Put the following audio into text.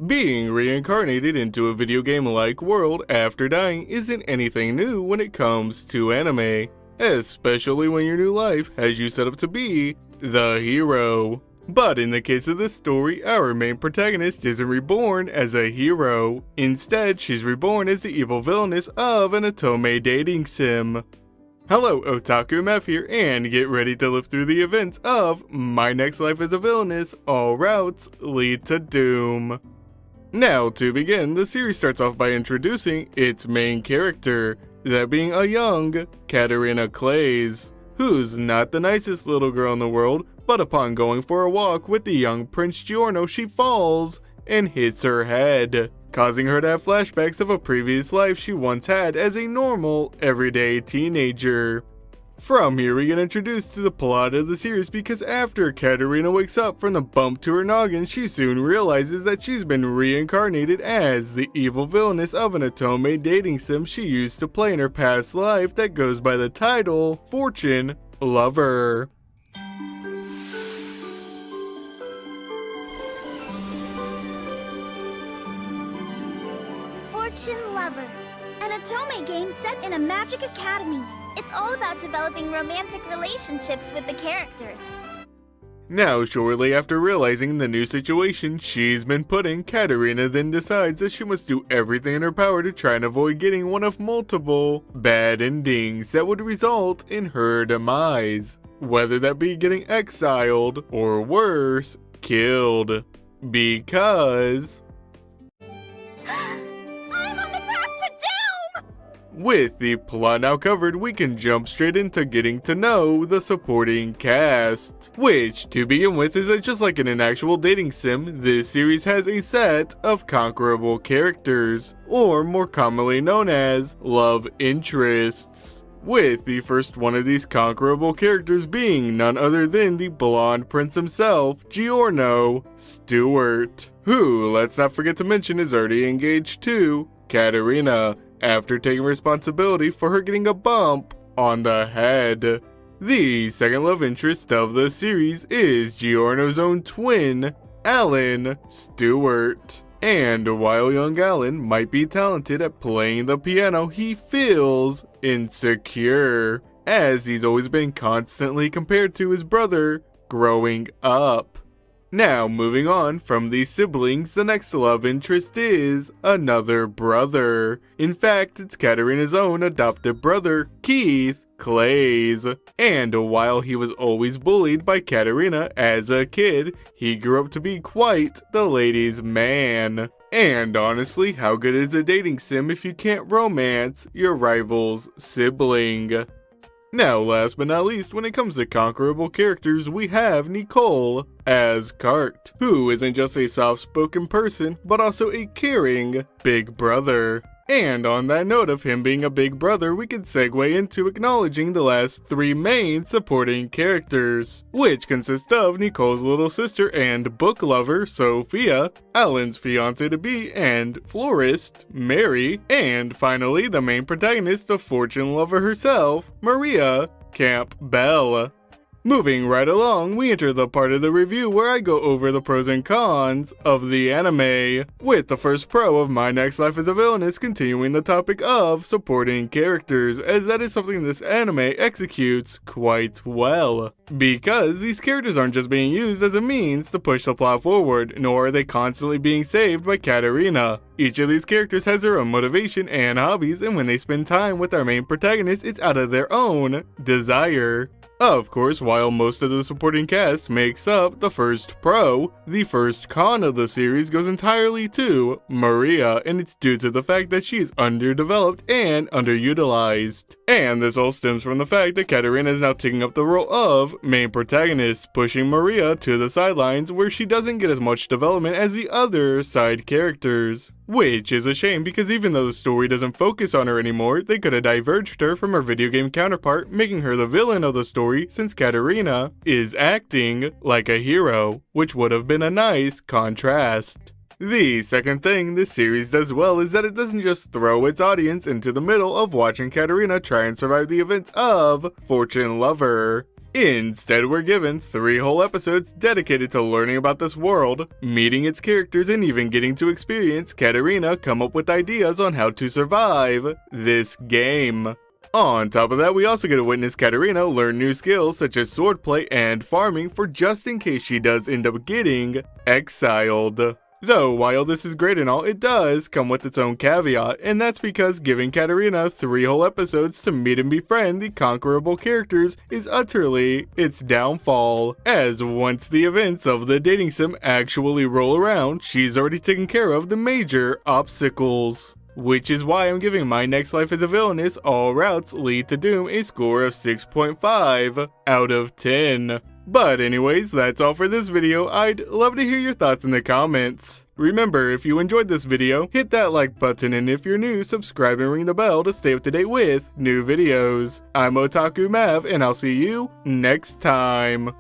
Being reincarnated into a video game-like world after dying isn't anything new when it comes to anime, especially when your new life has you set up to be the hero. But in the case of this story, our main protagonist isn't reborn as a hero. Instead, she's reborn as the evil villainess of an otome dating sim. Hello, OtakuMav here, and get ready to live through the events of My Next Life as a Villainess, All Routes Lead to Doom. Now, to begin, the series starts off by introducing its main character, that being a young Katarina Claes, who's not the nicest little girl in the world, but upon going for a walk with the young Prince Giorno, she falls and hits her head, causing her to have flashbacks of a previous life she once had as a normal, everyday teenager. From here we get introduced to the plot of the series because after Katarina wakes up from the bump to her noggin, she soon realizes that she's been reincarnated as the evil villainess of an otome dating sim she used to play in her past life that goes by the title Fortune Lover. Fortune Lover, an otome game set in a magic academy. It's all about developing romantic relationships with the characters. Now, shortly after realizing the new situation she's been put in, Katarina then decides that she must do everything in her power to try and avoid getting one of multiple bad endings that would result in her demise. Whether that be getting exiled, or worse, killed. Because with the plot now covered, we can jump straight into getting to know the supporting cast. Which, to begin with, is that just like in an actual dating sim, this series has a set of conquerable characters, or more commonly known as love interests. With the first one of these conquerable characters being none other than the blonde prince himself, Giorno Stewart, who, let's not forget to mention, is already engaged to Katarina, after taking responsibility for her getting a bump on the head. The second love interest of the series is Giorno's own twin, Alan Stewart. And while young Alan might be talented at playing the piano, he feels insecure, as he's always been constantly compared to his brother growing up. Now, moving on from these siblings, the next love interest is another brother. In fact, it's Katarina's own adopted brother, Keith Claes. And while he was always bullied by Katarina as a kid, he grew up to be quite the ladies' man. And honestly, how good is a dating sim if you can't romance your rival's sibling? Now, last but not least, when it comes to conquerable characters, we have Nicole as Cart, who isn't just a soft-spoken person, but also a caring big brother. And on that note of him being a big brother, we can segue into acknowledging the last three main supporting characters, which consist of Nicole's little sister and book lover, Sophia, Alan's fiancé-to-be and florist, Mary, and finally the main protagonist, the fortune lover herself, Maria Campbell. Moving right along, we enter the part of the review where I go over the pros and cons of the anime, with the first pro of My Next Life as a Villainess continuing the topic of supporting characters, as that is something this anime executes quite well. Because these characters aren't just being used as a means to push the plot forward, nor are they constantly being saved by Katarina. Each of these characters has their own motivation and hobbies, and when they spend time with our main protagonist, it's out of their own desire. Of course, while most of the supporting cast makes up the first pro, the first con of the series goes entirely to Maria, and it's due to the fact that she's underdeveloped and underutilized. And this all stems from the fact that Katarina is now taking up the role of main protagonist, pushing Maria to the sidelines where she doesn't get as much development as the other side characters. Which is a shame because even though the story doesn't focus on her anymore, they could have diverged her from her video game counterpart, making her the villain of the story since Katarina is acting like a hero, which would have been a nice contrast. The second thing this series does well is that it doesn't just throw its audience into the middle of watching Katarina try and survive the events of Fortune Lover. Instead, we're given 3 whole episodes dedicated to learning about this world, meeting its characters, and even getting to experience Katarina come up with ideas on how to survive this game. On top of that, we also get to witness Katarina learn new skills such as swordplay and farming for just in case she does end up getting exiled. Though, while this is great and all, it does come with its own caveat, and that's because giving Katarina 3 whole episodes to meet and befriend the conquerable characters is utterly its downfall, as once the events of the dating sim actually roll around, she's already taken care of the major obstacles. Which is why I'm giving my next life as a villainess All Routes Lead to Doom a score of 6.5 out of 10. But anyways, that's all for this video. I'd love to hear your thoughts in the comments. Remember, if you enjoyed this video, hit that like button, and if you're new, subscribe and ring the bell to stay up to date with new videos. I'm OtakuMav, and I'll see you next time.